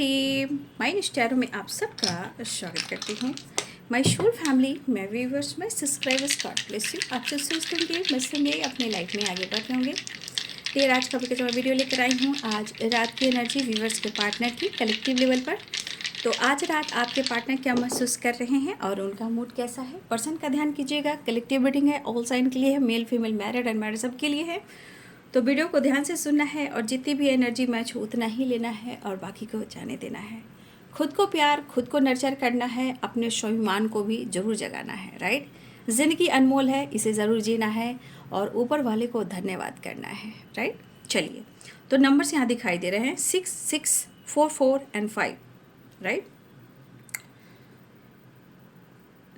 Team, my स्टारों में आप सबका स्वागत करती हूँ। My soul family, my viewers, my subscribers, God bless you. आप सब स्वस्थ होंगे, मस्त होंगे, अपने लाइफ में आगे बढ़ रहे होंगे। फिर आज का जो मैं वीडियो लेकर आई हूँ, आज रात की एनर्जी व्यूवर्स के पार्टनर की कलेक्टिव लेवल पर। तो आज रात आपके पार्टनर क्या महसूस कर रहे हैं और उनका मूड कैसा है, पर्सन का ध्यान कीजिएगा। कलेक्टिव रीडिंग है, ऑल साइन के लिए है, मेल फीमेल मैरिड अनमैरिड सब के लिए है। तो वीडियो को ध्यान से सुनना है और जितनी भी एनर्जी मैच हो उतना ही लेना है और बाकी को जाने देना है। खुद को प्यार, खुद को नर्चर करना है, अपने स्वाभिमान को भी जरूर जगाना है। राइट, ज़िंदगी अनमोल है, इसे ज़रूर जीना है और ऊपर वाले को धन्यवाद करना है। राइट, चलिए। तो नंबर्स यहाँ दिखाई दे रहे हैं 6, 6, 4, 4 एंड 5। Right,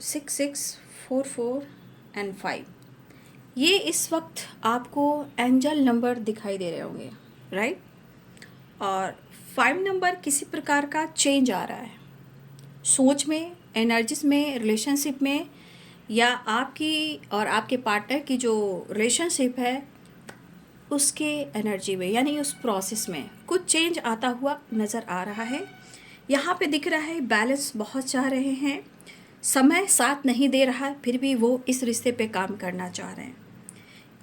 6, 6, 4, 4 and 5। ये इस वक्त आपको एंजल नंबर दिखाई दे रहे होंगे। राइट, और 5 नंबर किसी प्रकार का चेंज आ रहा है सोच में, एनर्जीज में, रिलेशनशिप में, या आपकी और आपके पार्टनर की जो रिलेशनशिप है उसके एनर्जी में, यानी उस प्रोसेस में कुछ चेंज आता हुआ नज़र आ रहा है। यहाँ पे दिख रहा है बैलेंस बहुत चाह रहे हैं, समय साथ नहीं दे रहा है, फिर भी वो इस रिश्ते पे काम करना चाह रहे हैं।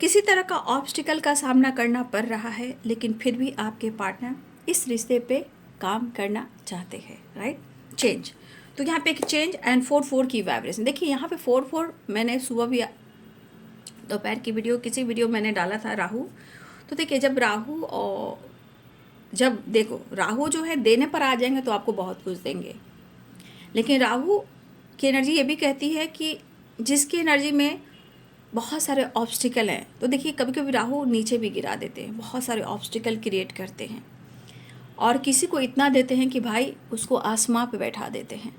किसी तरह का ऑब्स्टिकल का सामना करना पड़ रहा है, लेकिन फिर भी आपके पार्टनर इस रिश्ते पे काम करना चाहते हैं। Right, change. तो यहाँ पे एक चेंज एंड 4, 4 की वाइब्रेशन देखिए। यहाँ पे 4, 4 मैंने सुबह भी दोपहर की वीडियो किसी वीडियो मैंने डाला था राहु। तो देखिए, जब राहु और जब देखो राहु जो है देने पर आ जाएंगे तो आपको बहुत कुछ देंगे, लेकिन राहु की एनर्जी ये भी कहती है कि जिसकी एनर्जी में बहुत सारे ऑब्स्टिकल हैं, तो देखिए कभी कभी राहु नीचे भी गिरा देते हैं, बहुत सारे ऑब्स्टिकल क्रिएट करते हैं और किसी को इतना देते हैं कि भाई उसको आसमां पे बैठा देते हैं।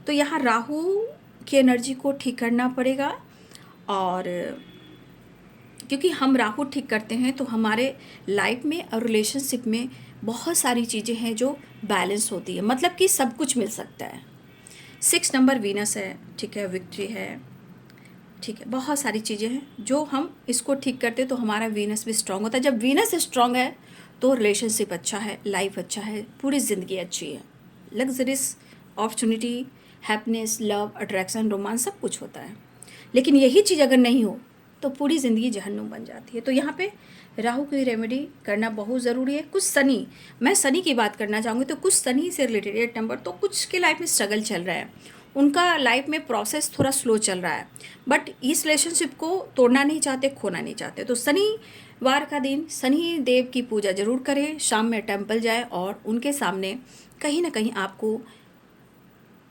तो यहाँ राहु की एनर्जी को ठीक करना पड़ेगा, और क्योंकि हम राहु ठीक करते हैं तो हमारे लाइफ में और रिलेशनशिप में बहुत सारी चीज़ें हैं जो बैलेंस होती है, मतलब कि सब कुछ मिल सकता है। 6 नंबर वीनस है, ठीक है, विक्ट्री है, ठीक है, बहुत सारी चीज़ें हैं जो हम इसको ठीक करते तो हमारा वीनस भी स्ट्रांग होता है। जब वीनस स्ट्रांग है तो रिलेशनशिप अच्छा है, लाइफ अच्छा है, पूरी ज़िंदगी अच्छी है, luxurious, opportunity, happiness, love, attraction, romance सब कुछ होता है। लेकिन यही चीज़ अगर नहीं हो तो पूरी ज़िंदगी जहन्नुम बन जाती है। तो यहाँ पे राहु की रेमेडी करना बहुत ज़रूरी है। कुछ शनि, मैं शनि की बात करना चाहूँगी, तो कुछ शनि से रिलेटेड 8 नंबर, तो कुछ के लाइफ में स्ट्रगल चल रहा है, उनका लाइफ में प्रोसेस थोड़ा स्लो चल रहा है, बट इस रिलेशनशिप को तोड़ना नहीं चाहते, खोना नहीं चाहते। तो शनिवार का दिन शनि देव की पूजा जरूर करें, शाम में टेम्पल जाए और उनके सामने कहीं ना कहीं आपको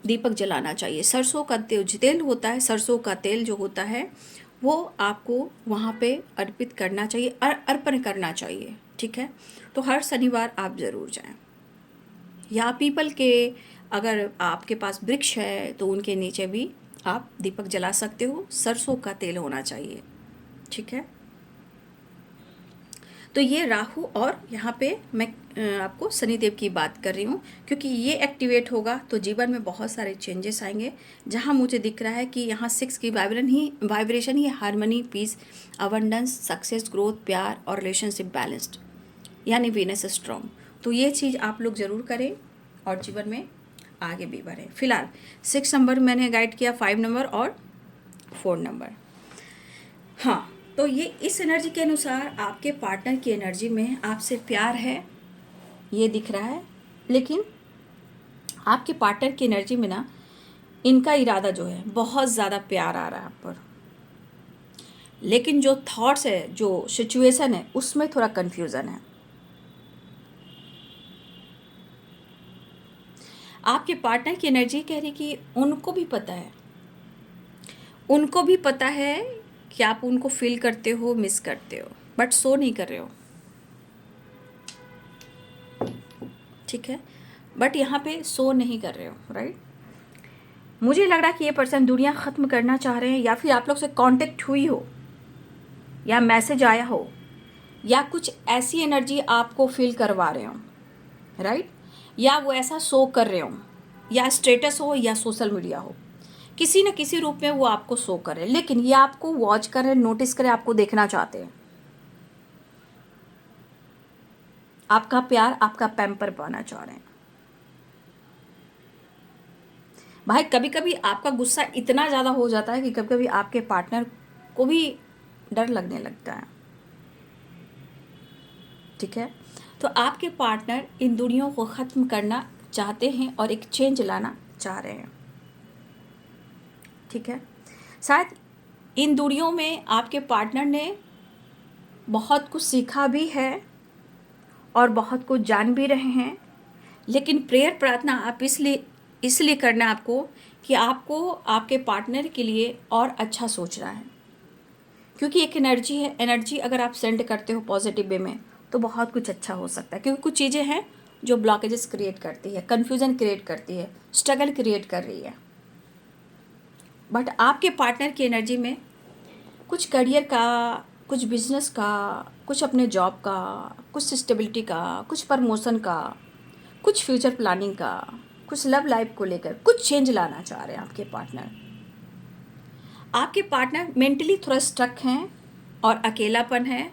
दीपक जलाना चाहिए। सरसों का तेल होता है, सरसों का तेल जो होता है वो आपको वहाँ पे अर्पित करना चाहिए, अर्पण करना चाहिए। ठीक है, तो हर शनिवार आप ज़रूर जाएं। या पीपल के, अगर आपके पास वृक्ष है तो उनके नीचे भी आप दीपक जला सकते हो, सरसों का तेल होना चाहिए। ठीक है, तो ये राहु, और यहाँ पे मैं आपको शनिदेव की बात कर रही हूँ, क्योंकि ये एक्टिवेट होगा तो जीवन में बहुत सारे चेंजेस आएंगे। जहाँ मुझे दिख रहा है कि यहाँ 6 की वाइब्रेशन ही harmony, peace, abundance, success, growth, प्यार और रिलेशनशिप बैलेंस्ड, यानी वीनस स्ट्रॉन्ग। तो ये चीज़ आप लोग ज़रूर करें और जीवन में आगे भी बढ़ें। फिलहाल 6 नंबर मैंने गाइड किया, 5 नंबर और 4 नंबर। हाँ, तो ये इस एनर्जी के अनुसार आपके पार्टनर की एनर्जी में आपसे प्यार है, ये दिख रहा है, लेकिन आपके पार्टनर की एनर्जी में ना इनका इरादा जो है बहुत ज़्यादा प्यार आ रहा है आप पर, लेकिन जो थॉट्स है, जो सिचुएशन है, उसमें थोड़ा कन्फ्यूज़न है। आपके पार्टनर की एनर्जी कह रही कि उनको भी पता है, उनको भी पता है कि आप उनको फील करते हो, मिस करते हो, बट शो नहीं कर रहे हो। ठीक है, बट यहाँ पे शो नहीं कर रहे हो। राइट, मुझे लग रहा है कि ये पर्सन दुनिया ख़त्म करना चाह रहे हैं, या फिर आप लोग से कांटेक्ट हुई हो, या मैसेज आया हो, या कुछ ऐसी एनर्जी आपको फील करवा रहे हो। राइट, या वो ऐसा शो कर रहे हो, या स्टेटस हो या सोशल मीडिया हो, किसी न किसी रूप में वो आपको शो कर रहे हैं, लेकिन ये आपको वॉच कर रहे हैं, नोटिस करें, आपको देखना चाहते हैं, आपका प्यार, आपका पैम्पर पाना चाह रहे हैं। भाई कभी कभी आपका गुस्सा इतना ज़्यादा हो जाता है कि कभी कभी आपके पार्टनर को भी डर लगने लगता है। ठीक है, तो आपके पार्टनर इन दूरियों को ख़त्म करना चाहते हैं और एक चेंज लाना चाह रहे हैं। ठीक है, शायद इन दूरियों में आपके पार्टनर ने बहुत कुछ सीखा भी है और बहुत कुछ जान भी रहे हैं, लेकिन प्रेयर प्रार्थना आप इसलिए करना है आपको कि आपको आपके पार्टनर के लिए और अच्छा सोचना है। क्योंकि एक एनर्जी है, एनर्जी अगर आप सेंड करते हो पॉजिटिव वे में तो बहुत कुछ अच्छा हो सकता है। क्योंकि कुछ चीज़ें हैं जो ब्लॉकेजेस क्रिएट करती है, कन्फ्यूज़न क्रिएट करती है, स्ट्रगल क्रिएट कर रही है, बट आपके पार्टनर की एनर्जी में कुछ करियर का, कुछ बिजनेस का, कुछ अपने जॉब का, कुछ स्टेबिलिटी का, कुछ प्रमोशन का, कुछ फ्यूचर प्लानिंग का, कुछ लव लाइफ को लेकर कुछ चेंज लाना चाह रहे हैं आपके पार्टनर। आपके पार्टनर मेंटली थोड़ा स्ट्रक हैं और अकेलापन है,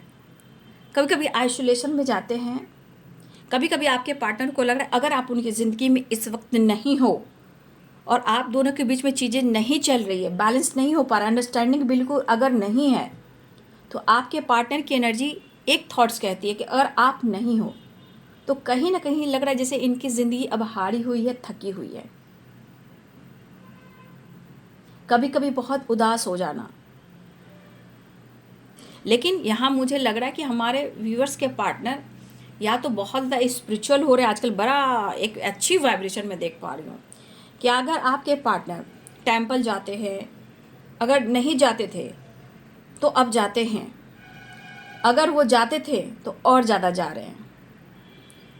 कभी कभी आइसोलेशन में जाते हैं। कभी कभी आपके पार्टनर को लग रहा है अगर आप उनकी ज़िंदगी में इस वक्त नहीं हो और आप दोनों के बीच में चीज़ें नहीं चल रही है, बैलेंस नहीं हो पा रहा, अंडरस्टैंडिंग बिल्कुल अगर नहीं है, तो आपके पार्टनर की एनर्जी एक थॉट्स कहती है कि अगर आप नहीं हो तो कहीं ना कहीं लग रहा है जैसे इनकी ज़िंदगी अब हारी हुई है, थकी हुई है। कभी कभी बहुत उदास हो जाना। लेकिन यहाँ मुझे लग रहा है कि हमारे व्यूअर्स के पार्टनर या तो बहुत ज़्यादा स्पिरिचुअल हो रहे हैं आजकल, बड़ा एक अच्छी वाइब्रेशन में देख पा रही हूँ कि अगर आपके पार्टनर टेम्पल जाते हैं, अगर नहीं जाते थे तो अब जाते हैं, अगर वो जाते थे तो और ज़्यादा जा रहे हैं,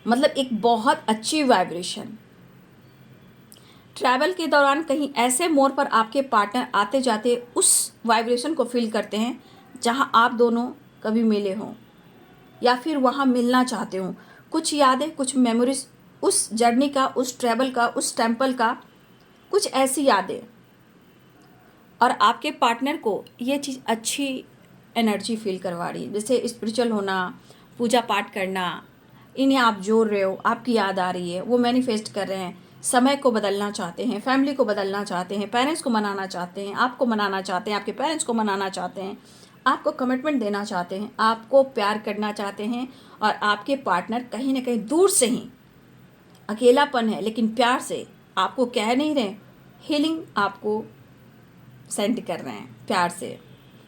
मतलब एक बहुत अच्छी वाइब्रेशन। ट्रैवल के दौरान कहीं ऐसे मोड़ पर आपके पार्टनर आते जाते उस वाइब्रेशन को फील करते हैं जहां आप दोनों कभी मिले हों या फिर वहां मिलना चाहते हो। कुछ यादें, कुछ मेमोरीज उस जर्नी का, उस ट्रैवल का, उस टेम्पल का, कुछ ऐसी यादें। और आपके पार्टनर को ये चीज़ अच्छी एनर्जी फील करवा रही है, जैसे स्पिरिचुअल होना, पूजा पाठ करना, इन्हें आप जोड़ रहे हो, आपकी याद आ रही है, वो मैनिफेस्ट कर रहे हैं, समय को बदलना चाहते हैं, फैमिली को बदलना चाहते हैं, पेरेंट्स को मनाना चाहते हैं, आपको मनाना चाहते हैं, आपके पेरेंट्स को मनाना चाहते हैं, आपको कमिटमेंट देना चाहते हैं, आपको प्यार करना चाहते हैं। और आपके पार्टनर कहीं ना कहीं दूर से ही, अकेलापन है लेकिन प्यार से आपको कह नहीं रहे, हीलिंग आपको सेंड कर रहे हैं प्यार से।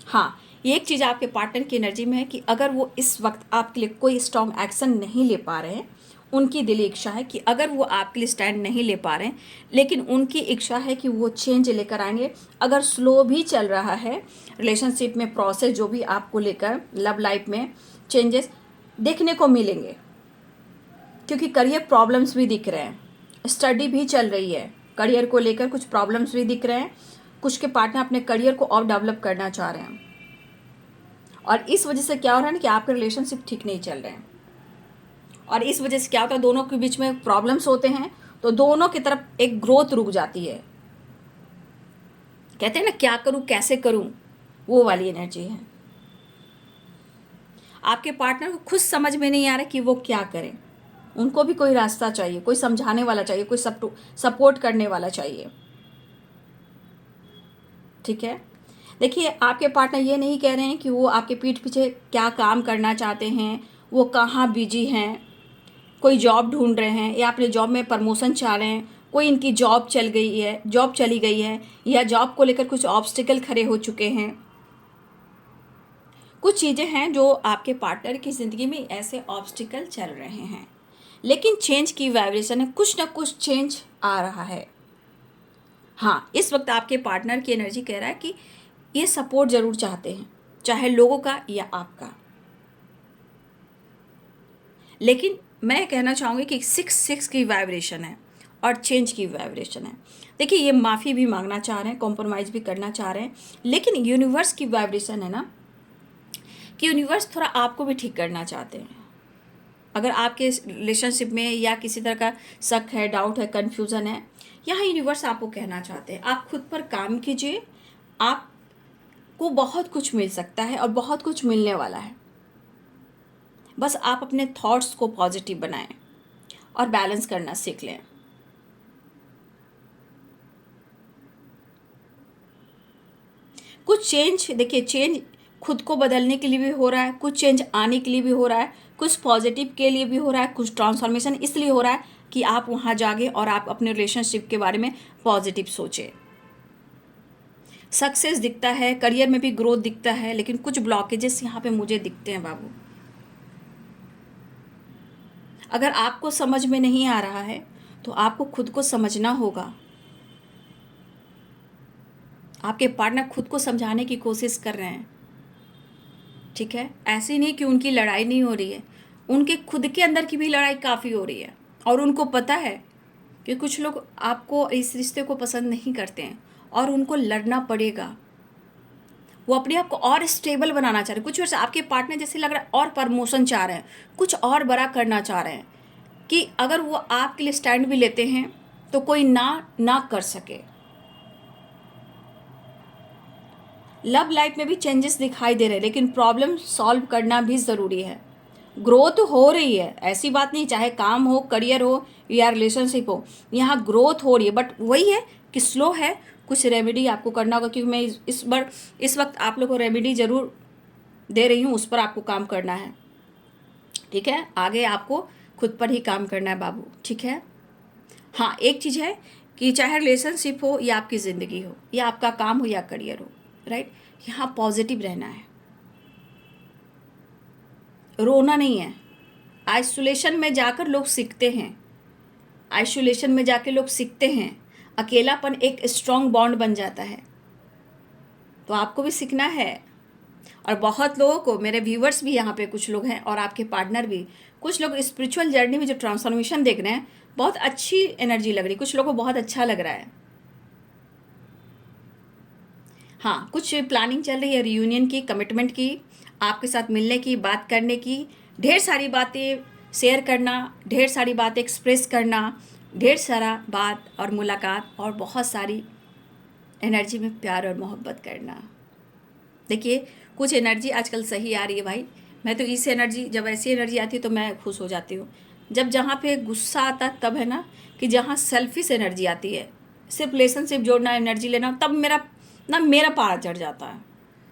हाँ, ये एक चीज़ आपके पार्टनर की एनर्जी में है कि अगर वो इस वक्त आपके लिए कोई स्ट्रॉन्ग एक्शन नहीं ले पा रहे हैं, उनकी दिली इच्छा है कि अगर वो आपके लिए स्टैंड नहीं ले पा रहे हैं, लेकिन उनकी इच्छा है कि वो चेंज लेकर आएंगे। अगर स्लो भी चल रहा है रिलेशनशिप में प्रोसेस, जो भी आपको लेकर लव लाइफ में चेंजेस देखने को मिलेंगे, क्योंकि करियर प्रॉब्लम्स भी दिख रहे हैं, स्टडी भी चल रही है, करियर को लेकर कुछ प्रॉब्लम्स भी दिख रहे हैं। कुछ के पार्टनर अपने करियर को और डेवलप करना चाह रहे हैं और इस वजह से क्या हो रहा है ना कि आपके रिलेशनशिप ठीक नहीं चल रहे हैं। और इस वजह से क्या होता है, दोनों के बीच में प्रॉब्लम्स होते हैं तो दोनों की तरफ एक ग्रोथ रुक जाती है। कहते हैं ना क्या करूं कैसे करूं, वो वाली एनर्जी है। आपके पार्टनर को खुद समझ में नहीं आ रहा कि वो क्या करें, उनको भी कोई रास्ता चाहिए, कोई समझाने वाला चाहिए, कोई सपोर्ट करने वाला चाहिए। ठीक है, देखिए आपके पार्टनर ये नहीं कह रहे हैं कि वो आपके पीठ पीछे क्या काम करना चाहते हैं, वो कहाँ बिजी हैं, कोई जॉब ढूंढ रहे हैं या अपने जॉब में प्रमोशन चाह रहे हैं, कोई इनकी जॉब चली गई है या जॉब को लेकर कुछ ऑब्स्टिकल खड़े हो चुके हैं। कुछ चीज़ें हैं जो आपके पार्टनर की ज़िंदगी में ऐसे ऑब्स्टिकल चल रहे हैं, लेकिन चेंज की वाइब्रेशन है, कुछ ना कुछ चेंज आ रहा है। हाँ, इस वक्त आपके पार्टनर की एनर्जी कह रहा है कि ये सपोर्ट ज़रूर चाहते हैं, चाहे लोगों का या आपका। लेकिन मैं कहना चाहूँगी कि 6 की वाइब्रेशन है और चेंज की वाइब्रेशन है। देखिए ये माफ़ी भी मांगना चाह रहे हैं, कॉम्प्रोमाइज़ भी करना चाह रहे हैं, लेकिन यूनिवर्स की वाइब्रेशन है ना कि यूनिवर्स थोड़ा आपको भी ठीक करना चाहते हैं। अगर आपके रिलेशनशिप में या किसी तरह का शक है, डाउट है, कन्फ्यूज़न है, यहाँ यूनिवर्स आपको कहना चाहते हैं आप खुद पर काम कीजिए, आपको बहुत कुछ मिल सकता है और बहुत कुछ मिलने वाला है। बस आप अपने थॉट्स को पॉजिटिव बनाएं और बैलेंस करना सीख लें। कुछ चेंज, देखिए चेंज खुद को बदलने के लिए भी हो रहा है, कुछ चेंज आने के लिए भी हो रहा है, कुछ पॉजिटिव के लिए भी हो रहा है, कुछ ट्रांसफॉर्मेशन इसलिए हो रहा है कि आप वहाँ जागे और आप अपने रिलेशनशिप के बारे में पॉजिटिव सोचें। सक्सेस दिखता है, करियर में भी ग्रोथ दिखता है, लेकिन कुछ ब्लॉकेजेस यहाँ पे मुझे दिखते हैं बाबू। अगर आपको समझ में नहीं आ रहा है तो आपको खुद को समझना होगा। आपके पार्टनर खुद को समझाने की कोशिश कर रहे हैं, ठीक है। ऐसे नहीं कि उनकी लड़ाई नहीं हो रही है, उनके खुद के अंदर की भी लड़ाई काफ़ी हो रही है। और उनको पता है कि कुछ लोग आपको, इस रिश्ते को पसंद नहीं करते हैं और उनको लड़ना पड़ेगा। वो अपने आप को और स्टेबल बनाना चाह रहे हैं। कुछ वर्ष आपके पार्टनर जैसे लग रहा है और प्रमोशन चाह रहे हैं, कुछ और बड़ा करना चाह रहे हैं कि अगर वो आपके लिए स्टैंड भी लेते हैं तो कोई ना कर सके। लव लाइफ में भी चेंजेस दिखाई दे रहे हैं, लेकिन प्रॉब्लम सॉल्व करना भी ज़रूरी है। ग्रोथ हो रही है, ऐसी बात नहीं, चाहे काम हो, करियर हो या रिलेशनशिप हो, यहाँ ग्रोथ हो रही है, बट वही है कि स्लो है। कुछ रेमेडी आपको करना होगा, क्योंकि मैं इस वक्त आप लोग को रेमेडी ज़रूर दे रही हूँ, उस पर आपको काम करना है, ठीक है। आगे आपको खुद पर ही काम करना है बाबू, ठीक है। हाँ, एक चीज़ है कि चाहे रिलेशनशिप हो या आपकी ज़िंदगी हो या आपका काम हो या करियर हो, राइट, यहाँ पॉजिटिव रहना है, रोना नहीं है। आइसोलेशन में जाकर लोग सीखते हैं, आइसोलेशन में जाके लोग सीखते हैं, अकेलापन एक स्ट्रॉन्ग बॉन्ड बन जाता है। तो आपको भी सीखना है। और बहुत लोगों को, मेरे व्यूवर्स भी यहाँ पे कुछ लोग हैं और आपके पार्टनर भी, कुछ लोग स्पिरिचुअल जर्नी में जो ट्रांसफॉर्मेशन देख रहे हैं, बहुत अच्छी एनर्जी लग रही है, कुछ लोगों को बहुत अच्छा लग रहा है। हाँ, कुछ प्लानिंग चल रही है रियूनियन की, कमिटमेंट की, आपके साथ मिलने की, बात करने की, ढेर सारी बातें शेयर करना, ढेर सारी बातें एक्सप्रेस करना, ढेर सारा बात और मुलाकात, और बहुत सारी एनर्जी में प्यार और मोहब्बत करना। देखिए, कुछ एनर्जी आजकल सही आ रही है भाई। मैं तो इस एनर्जी, जब ऐसी एनर्जी आती है तो मैं खुश हो जाती हूँ। जब जहाँ पे गुस्सा आता है तब है ना, कि जहाँ सेल्फिश एनर्जी आती है, सिर्फ रिलेशनशिप जोड़ना, एनर्जी लेना, तब मेरा पारा चढ़ जाता है।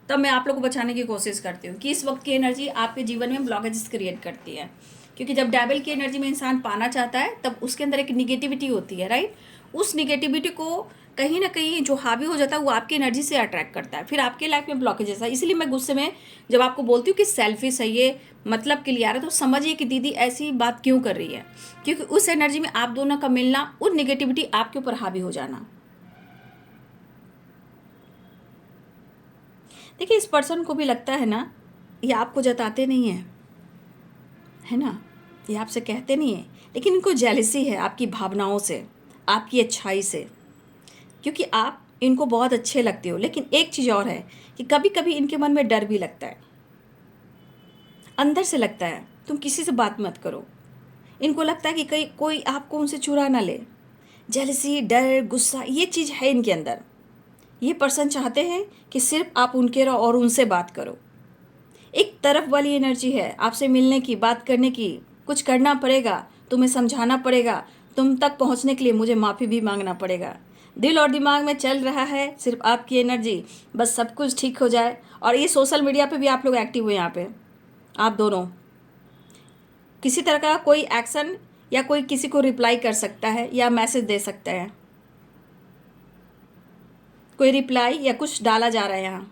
तब मैं आप लोग को बचाने की कोशिश करती हूँ कि इस वक्त की एनर्जी आपके जीवन में ब्लॉकेजेस क्रिएट करती है। क्योंकि जब डेविल की एनर्जी में इंसान पाना चाहता है तब उसके अंदर एक निगेटिविटी होती है, राइट। उस निगेटिविटी को कहीं ना कहीं जो हावी हो जाता है वो आपकी एनर्जी से अट्रैक्ट करता है, फिर आपके लाइफ में ब्लॉकेजेस है। इसलिए मैं गुस्से में जब आपको बोलती हूँ कि सेल्फिश है, ये मतलब के लिए आ रहा है, तो समझिए कि दीदी ऐसी बात क्यों कर रही है, क्योंकि उस एनर्जी में आप दोनों का मिलना, उस निगेटिविटी आपके ऊपर हावी हो जाना। देखिए, इस पर्सन को भी लगता है ना, ये आपको जताते नहीं है ना, ये आपसे कहते नहीं है, लेकिन इनको जेलसी है आपकी भावनाओं से, आपकी अच्छाई से, क्योंकि आप इनको बहुत अच्छे लगते हो। लेकिन एक चीज़ और है कि कभी कभी इनके मन में डर भी लगता है, अंदर से लगता है तुम किसी से बात मत करो। इनको लगता है कि कहीं कोई आपको उनसे चुरा ना ले। जेलसी, डर, गुस्सा, ये चीज़ है इनके अंदर। ये पर्सन चाहते हैं कि सिर्फ आप उनके रहो और उनसे बात करो। एक तरफ वाली एनर्जी है आपसे मिलने की, बात करने की, कुछ करना पड़ेगा, तुम्हें समझाना पड़ेगा, तुम तक पहुंचने के लिए मुझे माफ़ी भी मांगना पड़ेगा। दिल और दिमाग में चल रहा है सिर्फ आपकी एनर्जी, बस सब कुछ ठीक हो जाए। और ये सोशल मीडिया पे भी आप लोग एक्टिव हुए, यहाँ पे आप दोनों किसी तरह का कोई एक्शन या कोई किसी को रिप्लाई कर सकता है या मैसेज दे सकता है, कोई रिप्लाई या कुछ डाला जा रहा है यहाँ।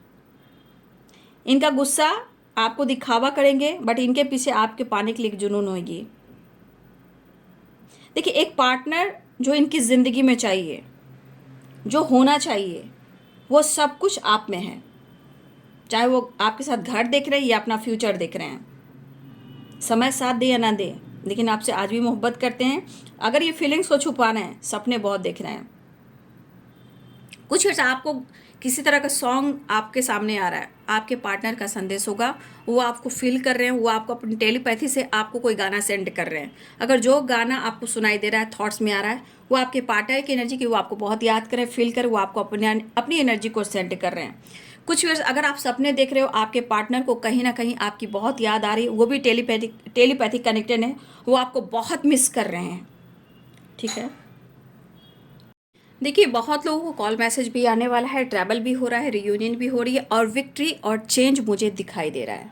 इनका गुस्सा आपको दिखावा करेंगे, बट इनके पीछे आपके पाने के लिए एक जुनून होगी। देखिए, एक पार्टनर जो इनकी ज़िंदगी में चाहिए, जो होना चाहिए, वो सब कुछ आप में है। चाहे वो आपके साथ घर देख रहे हैं या अपना फ्यूचर देख रहे हैं, समय साथ दे या ना दे, लेकिन आपसे आज भी मोहब्बत करते हैं। अगर ये फीलिंग्स को छुपाना है, सपने बहुत देख रहे हैं। कुछ वैसा आपको किसी तरह का सॉन्ग आपके सामने आ रहा है, आपके पार्टनर का संदेश होगा, वो आपको फील कर रहे हैं, वो आपको अपनी टेलीपैथी से आपको कोई गाना सेंड कर रहे हैं। अगर जो गाना आपको सुनाई दे रहा है, थॉट्स में आ रहा है, वो आपके पार्टनर की एनर्जी की, वो आपको बहुत याद करें, फील कर, वो आपको अपनी एनर्जी को सेंड कर रहे हैं। कुछ वर्ष अगर आप सपने देख रहे हो, आपके पार्टनर को कहीं ना कहीं आपकी बहुत याद आ रही है, वो भी टेलीपैथिक कनेक्टेड है, वो आपको बहुत मिस कर रहे हैं, ठीक है। देखिए, बहुत लोगों को कॉल मैसेज भी आने वाला है, ट्रैवल भी हो रहा है, रियूनियन भी हो रही है और विक्ट्री और चेंज मुझे दिखाई दे रहा है।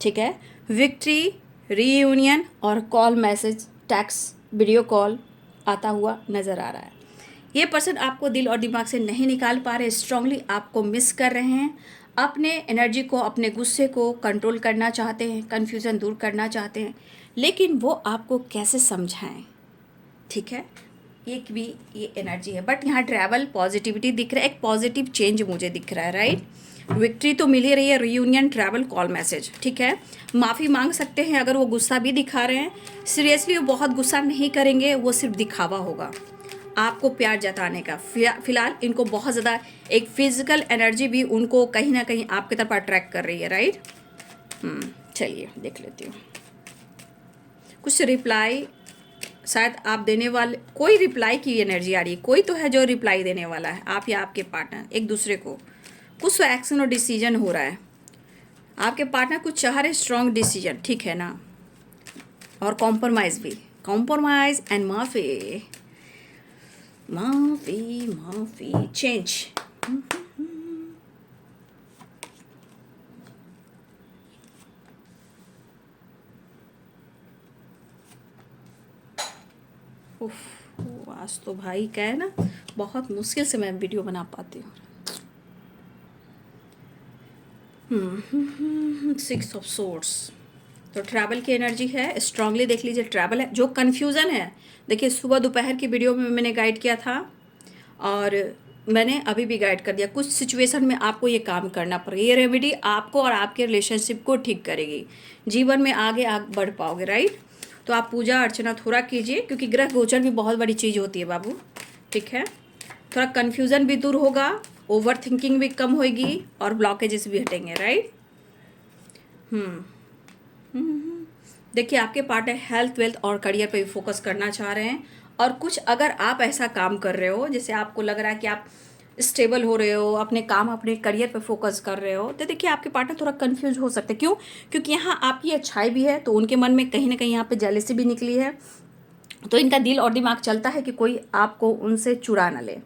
ठीक है, विक्ट्री, रीयूनियन और call message, text, video call आता हुआ नज़र आ रहा है। ये पर्सन आपको दिल और दिमाग से नहीं निकाल पा रहे, स्ट्रांगली आपको मिस कर रहे हैं, अपने एनर्जी को, अपने गुस्से को कंट्रोल करना चाहते हैं, कन्फ्यूज़न दूर करना चाहते हैं, लेकिन वो आपको कैसे समझाएं। ठीक है, एक भी ये एनर्जी है, बट यहाँ ट्रैवल, पॉजिटिविटी दिख रहा है, एक पॉजिटिव चेंज मुझे दिख रहा है, राइट। विक्ट्री तो मिल ही रही है, रियूनियन, ट्रैवल, कॉल मैसेज। ठीक है, माफ़ी मांग सकते हैं अगर वो गुस्सा भी दिखा रहे हैं। सीरियसली वो बहुत गुस्सा नहीं करेंगे, वो सिर्फ दिखावा होगा आपको प्यार जताने का। फिलहाल इनको बहुत ज़्यादा एक फिजिकल एनर्जी भी उनको कहीं ना कहीं आपकी तरफ अट्रैक्ट कर रही है, राइट। चलिए देख लेती हूँ। कुछ रिप्लाई शायद आप देने वाले, कोई रिप्लाई की एनर्जी आ रही है, कोई तो है जो रिप्लाई देने वाला है, आप या आपके पार्टनर एक दूसरे को। कुछ एक्शन और डिसीजन हो रहा है, आपके पार्टनर कुछ चाह रहे स्ट्रॉन्ग डिसीजन, ठीक है ना। और कॉम्प्रोमाइज़ भी, कॉम्प्रोमाइज़ एंड माफ़ी, माफ़ी माफ़ी, चेंज। उफ, आज तो भाई क्या है ना, बहुत मुश्किल से मैं वीडियो बना पाती हूँ। 6 ऑफ सोर्ड्स, तो ट्रैवल की एनर्जी है, स्ट्रांगली देख लीजिए ट्रैवल है। जो कन्फ्यूज़न है, देखिए सुबह दोपहर की वीडियो में मैंने गाइड किया था और मैंने अभी भी गाइड कर दिया। कुछ सिचुएशन में आपको ये काम करना पड़ेगा, ये रेमेडी आपको और आपके रिलेशनशिप को ठीक करेगी, जीवन में आगे बढ़ पाओगे, राइट। तो आप पूजा अर्चना थोड़ा कीजिए, क्योंकि ग्रह गोचर भी बहुत बड़ी चीज़ होती है बाबू। ठीक है, थोड़ा कन्फ्यूज़न भी दूर होगा, ओवर थिंकिंग भी कम होगी और ब्लॉकेजेस भी हटेंगे, राइट। देखिए, आपके पार्टनर हेल्थ, वेल्थ और करियर पे भी फोकस करना चाह रहे हैं। और कुछ अगर आप ऐसा काम कर रहे हो जैसे आपको लग रहा है कि आप स्टेबल हो रहे हो, अपने काम, अपने करियर पे फोकस कर रहे हो, तो देखिए आपके पार्टनर थोड़ा कंफ्यूज हो सकते हैं। क्यों? क्योंकि यहाँ आपकी अच्छाई भी है, तो उनके मन में कहीं ना कहीं यहाँ पे जेलसी भी निकली है, तो इनका दिल और दिमाग चलता है कि कोई आपको उनसे चुरा ना ले,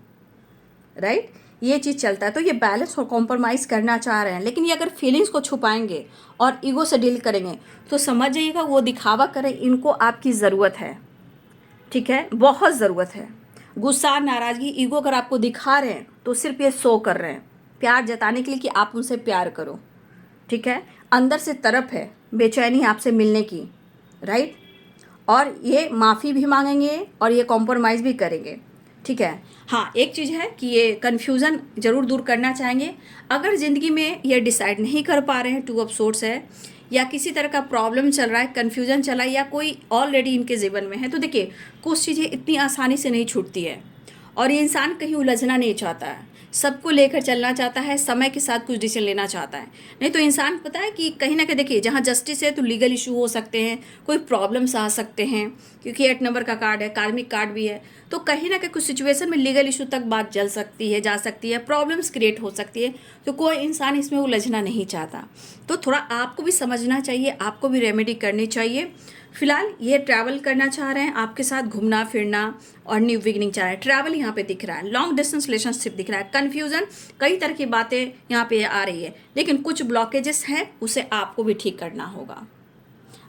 राइट। ये चीज़ चलता है, तो ये बैलेंस और कॉम्प्रोमाइज़ करना चाह रहे हैं। लेकिन ये अगर फीलिंग्स को छुपाएंगे और ईगो से डील करेंगे तो समझ जाइएगा वो दिखावा करें, इनको आपकी ज़रूरत है। ठीक है, बहुत ज़रूरत है। गुस्सा, नाराज़गी, ईगो अगर आपको दिखा रहे हैं तो सिर्फ ये शो कर रहे हैं, प्यार जताने के लिए कि आप उनसे प्यार करो। ठीक है, अंदर से तरफ है बेचैनी आपसे मिलने की, राइट। और ये माफ़ी भी मांगेंगे और ये कॉम्प्रोमाइज़ भी करेंगे। ठीक है, हाँ एक चीज़ है कि ये कन्फ्यूज़न ज़रूर दूर करना चाहेंगे। अगर ज़िंदगी में ये डिसाइड नहीं कर पा रहे हैं, 2 ऑफ सोर्ड्स है, या किसी तरह का प्रॉब्लम चल रहा है, कन्फ्यूज़न चला है, या कोई ऑलरेडी इनके जीवन में है, तो देखिए कुछ चीज़ें इतनी आसानी से नहीं छूटती है और ये इंसान कहीं उलझना नहीं चाहता है, सबको लेकर चलना चाहता है, समय के साथ कुछ डिसीजन लेना चाहता है। नहीं तो इंसान पता है कि कहीं ना कहीं देखिए जहाँ जस्टिस है तो लीगल इशू हो सकते हैं, कोई प्रॉब्लम्स आ सकते हैं, क्योंकि 8 नंबर का कार्ड है, कार्मिक कार्ड भी है, तो कहीं ना कहीं कुछ सिचुएशन में लीगल इशू तक बात जल सकती है, जा सकती है, प्रॉब्लम्स क्रिएट हो सकती है। तो कोई इंसान इसमें उलझना नहीं चाहता, तो थोड़ा आपको भी समझना चाहिए, आपको भी रेमेडी करनी चाहिए। फिलहाल ये ट्रैवल करना चाह रहे हैं आपके साथ, घूमना फिरना और न्यू बिगिनिंग चाह रहे हैं। ट्रैवल यहाँ पे दिख रहा है, लॉन्ग डिस्टेंस रिलेशनशिप दिख रहा है, कन्फ्यूजन, कई तरह की बातें यहाँ पे आ रही है, लेकिन कुछ ब्लॉकेजेस हैं, उसे आपको भी ठीक करना होगा।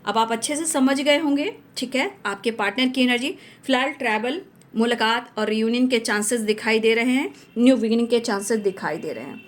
अब आप अच्छे से समझ गए होंगे। ठीक है, आपके पार्टनर की एनर्जी फिलहाल ट्रैवल, मुलाकात और रियूनियन के चांसेस दिखाई दे रहे हैं, न्यू बिगिनिंग के चांसेस दिखाई दे रहे हैं।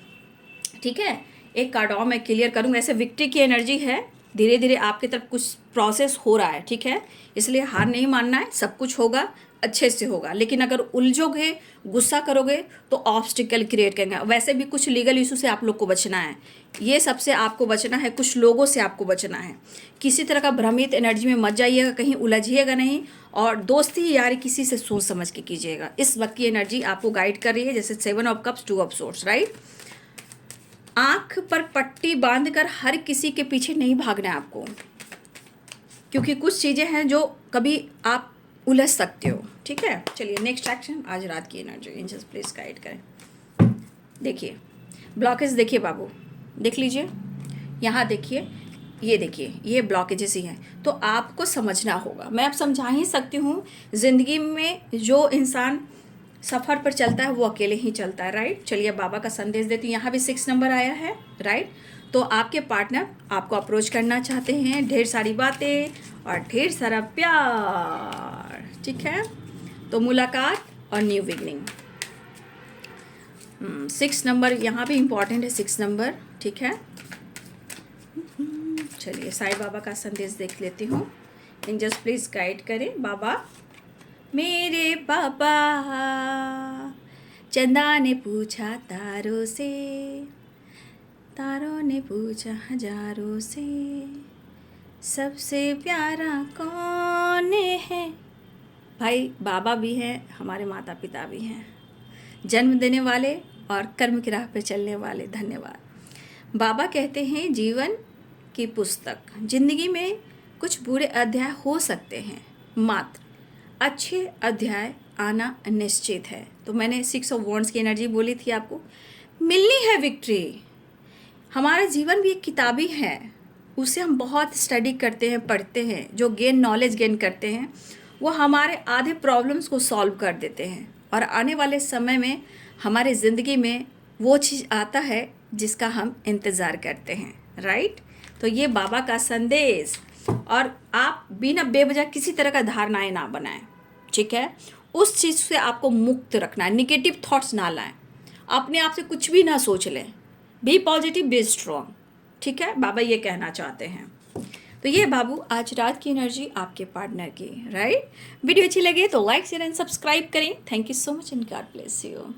ठीक है, एक कार्ड और मैं क्लियर करूँगा। ऐसे विक्ट्री की एनर्जी है, धीरे धीरे आपकी तरफ कुछ प्रोसेस हो रहा है। ठीक है, इसलिए हार नहीं मानना है, सब कुछ होगा, अच्छे से होगा। लेकिन अगर उलझोगे, गुस्सा करोगे तो ऑब्स्टिकल क्रिएट करेंगे। वैसे भी कुछ लीगल इशू से आप लोग को बचना है, ये सबसे आपको बचना है, कुछ लोगों से आपको बचना है। किसी तरह का भ्रमित एनर्जी में मत जाइएगा, कहीं उलझिएगा नहीं, और दोस्ती यारी किसी से सोच समझ के कीजिएगा। इस वक्त की एनर्जी आपको गाइड कर रही है, जैसे 7 of cups, 2 of swords, right. आंख पर पट्टी बांधकर हर किसी के पीछे नहीं भागना है आपको, क्योंकि कुछ चीज़ें हैं जो कभी आप उलझ सकते हो। ठीक है, चलिए नेक्स्ट एक्शन, आज रात की एनर्जी एंजल्स प्लीज गाइड करें। देखिए ब्लॉकेज, देखिए बाबू, देख लीजिए, यहाँ देखिए, ये देखिए, ये ब्लॉकेजेस ही हैं, तो आपको समझना होगा। मैं अब समझा ही सकती हूँ, ज़िंदगी में जो इंसान सफ़र पर चलता है वो अकेले ही चलता है, राइट। चलिए बाबा का संदेश देती हूँ। यहाँ भी 6 नंबर आया है, राइट। तो आपके पार्टनर आपको अप्रोच करना चाहते हैं, ढेर सारी बातें और ढेर सारा प्यार, ठीक है। तो मुलाकात और न्यू बिगनिंग। 6 नंबर यहाँ भी इम्पॉर्टेंट है, 6 नंबर, ठीक है। चलिए साईं बाबा का संदेश देख लेती हूँ। एंजल्स प्लीज़ गाइड करें। बाबा, मेरे बाबा, चंदा ने पूछा तारों से, तारों ने पूछा हजारों से, सबसे प्यारा कौन है। भाई बाबा भी हैं, हमारे माता पिता भी हैं, जन्म देने वाले और कर्म की राह पर चलने वाले। धन्यवाद। बाबा कहते हैं जीवन की पुस्तक, जिंदगी में कुछ बुरे अध्याय हो सकते हैं, मात्र अच्छे अध्याय आना निश्चित है। तो मैंने 6 ऑफ वॉन्ड्स की एनर्जी बोली थी आपको, मिलनी है विक्ट्री। हमारा जीवन भी एक किताबी है, उसे हम बहुत स्टडी करते हैं, पढ़ते हैं, जो नॉलेज गेन करते हैं वो हमारे आधे प्रॉब्लम्स को सॉल्व कर देते हैं, और आने वाले समय में हमारे ज़िंदगी में वो चीज़ आता है जिसका हम इंतज़ार करते हैं, राइट। तो ये बाबा का संदेश। और आप बिना बेवजह किसी तरह का धारणाएं ना बनाएं, ठीक है। उस चीज़ से आपको मुक्त रखना है, निगेटिव थॉट्स ना लाएं, अपने आप से कुछ भी ना सोच लें, बी पॉजिटिव, बी स्ट्रॉन्ग, ठीक है। बाबा ये कहना चाहते हैं। तो ये बाबू आज रात की एनर्जी आपके पार्टनर की, राइट। वीडियो अच्छी लगे तो लाइक शेयर एंड सब्सक्राइब करें। Thank you so much and God bless you.